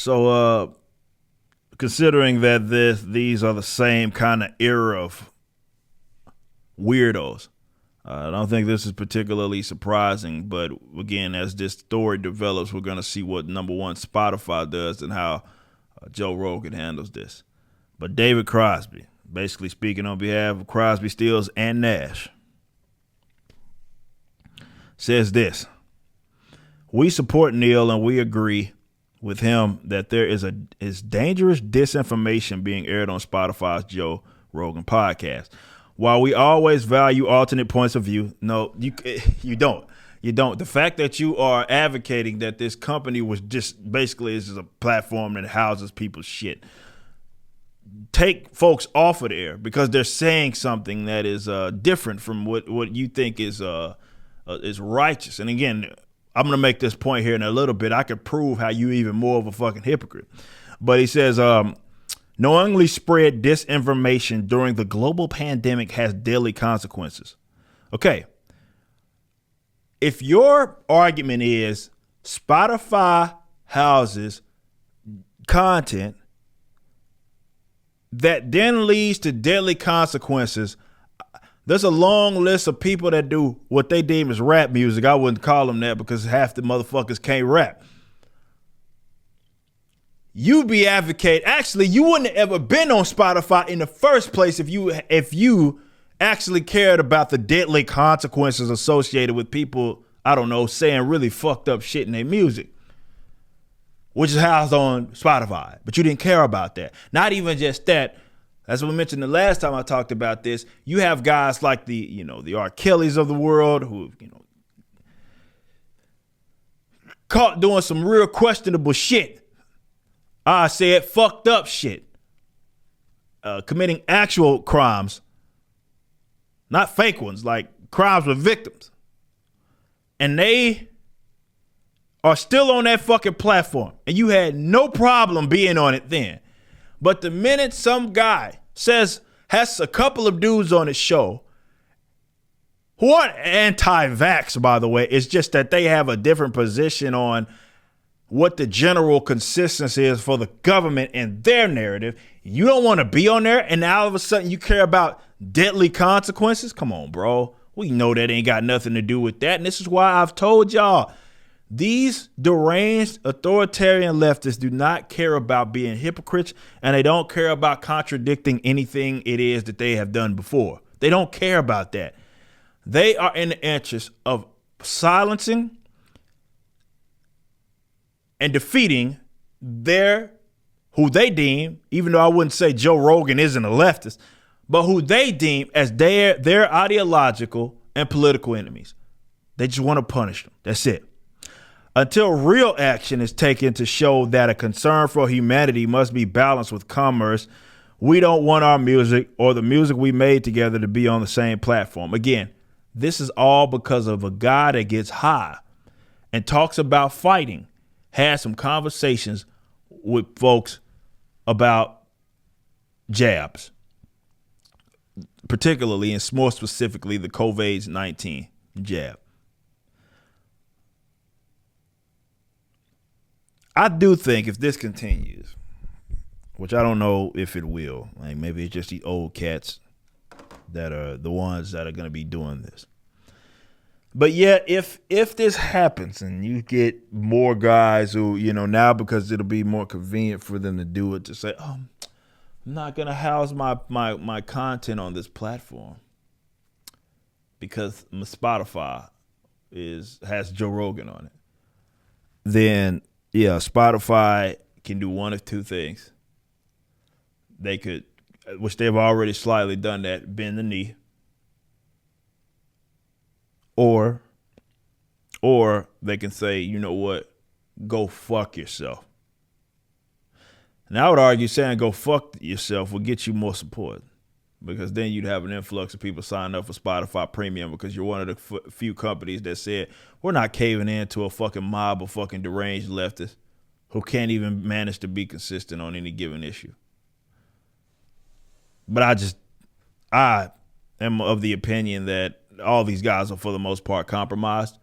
So, considering that these are the same kind of era of weirdos, I don't think this is particularly surprising. But again, as this story develops, we're going to see what number one Spotify does and how Joe Rogan handles this. But David Crosby, basically speaking on behalf of Crosby, Stills, and Nash, says this: "We support Neil and we agree with him that there is dangerous disinformation being aired on Spotify's Joe Rogan podcast. While we always value alternate points of view," no, you don't. You don't. The fact that you are advocating that this company was just basically is a platform that houses people's shit, take folks off of there because they're saying something that is different from what you think is righteous. And again, I'm going to make this point here in a little bit. I could prove how you even more of a fucking hypocrite. But he says, knowingly spread disinformation during the global pandemic has deadly consequences. Okay. If your argument is Spotify houses content that then leads to deadly consequences, there's a long list of people that do what they deem as rap music. I wouldn't call them that because half the motherfuckers can't rap. You be advocate. Actually, you wouldn't have ever been on Spotify in the first place if you actually cared about the deadly consequences associated with people, I don't know, saying really fucked up shit in their music, which is housed on Spotify. But you didn't care about that. Not even just that. As we mentioned the last time I talked about this, you have guys like the R. Kellys of the world who, caught doing some real questionable shit. I said fucked up shit. Committing actual crimes. Not fake ones, like crimes with victims. And they are still on that fucking platform. And you had no problem being on it then. But the minute some guy has a couple of dudes on his show who aren't anti-vax, by the way, it's just that they have a different position on what the general consistency is for the government and their narrative. You don't want to be on there, and now all of a sudden you care about deadly consequences? Come on, bro. We know that ain't got nothing to do with that. And this is why I've told y'all, these deranged authoritarian leftists do not care about being hypocrites, and they don't care about contradicting anything it is that they have done before. They don't care about that. They are in the interest of silencing and defeating who they deem, even though I wouldn't say Joe Rogan isn't a leftist, but who they deem as their ideological and political enemies. They just want to punish them. That's it. Until real action is taken to show that a concern for humanity must be balanced with commerce, we don't want our music or the music we made together to be on the same platform. Again, this is all because of a guy that gets high and talks about fighting, has some conversations with folks about jabs, particularly and more specifically the COVID-19 jab. I do think if this continues, which I don't know if it will, like maybe it's just the old cats that are the ones that are going to be doing this. But yeah, if this happens and you get more guys who, now because it'll be more convenient for them to do it, to say, oh, I'm not going to house my content on this platform because my Spotify has Joe Rogan on it, then yeah, Spotify can do one of two things. They could, which they've already slightly done that, bend the knee. Or they can say, you know what, go fuck yourself. And I would argue saying go fuck yourself will get you more support, because then you'd have an influx of people signing up for Spotify Premium because you're one of the few companies that said, we're not caving in to a fucking mob of fucking deranged leftists who can't even manage to be consistent on any given issue. But I am of the opinion that all these guys are for the most part compromised.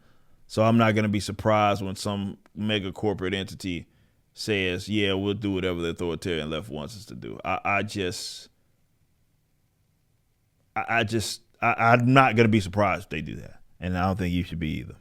So I'm not going to be surprised when some mega corporate entity says, yeah, we'll do whatever the authoritarian left wants us to do. I'm not going to be surprised if they do that. And I don't think you should be either.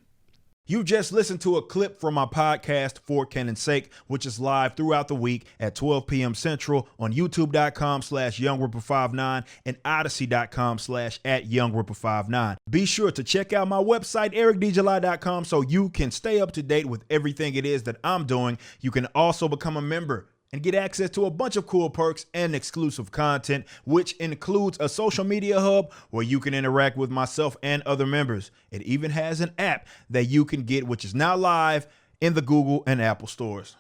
You just listened to a clip from my podcast, For Canon's Sake, which is live throughout the week at 12 p.m. Central on youtube.com/YoungRipper59 and odyssey.com/@YoungRipper59. Be sure to check out my website, ericdjuly.com, so you can stay up to date with everything it is that I'm doing. You can also become a member and get access to a bunch of cool perks and exclusive content, which includes a social media hub where you can interact with myself and other members. It even has an app that you can get, which is now live in the Google and Apple stores.